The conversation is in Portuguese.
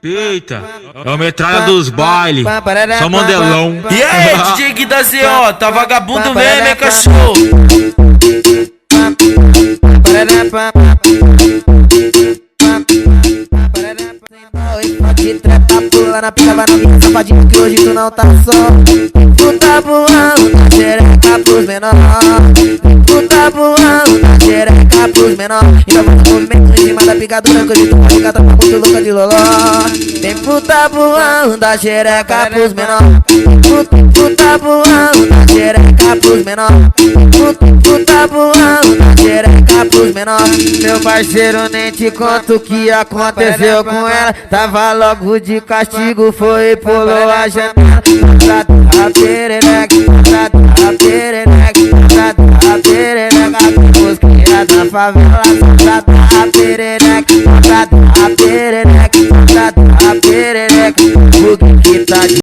Eita, é o metralha dos bailes, só mandelão. E aí, DJ Gui da ZO, tá vagabundo mesmo, hein, cachorro? Pode trepar, pula na pica, vai novinha safadinho que hoje tu não tá só. Tu tá voando na xereca pros menor. Tu tá voando na xereca pros menor. Ainda vai no movimento em cima da picadura que hoje tu vai tá muito louca de loló. Vem puta voando na xereca pros menor. Tu tá voando na xereca pros menor. Tu tá voando na xereca pros menor. Meu parceiro, nem te conto o que aconteceu com ela. Tava logo de castigo, foi e pulou a janela. A perereca, a perereca, a perereca, os criados da favela. A perereca, a perereca, a perereca, o que tá de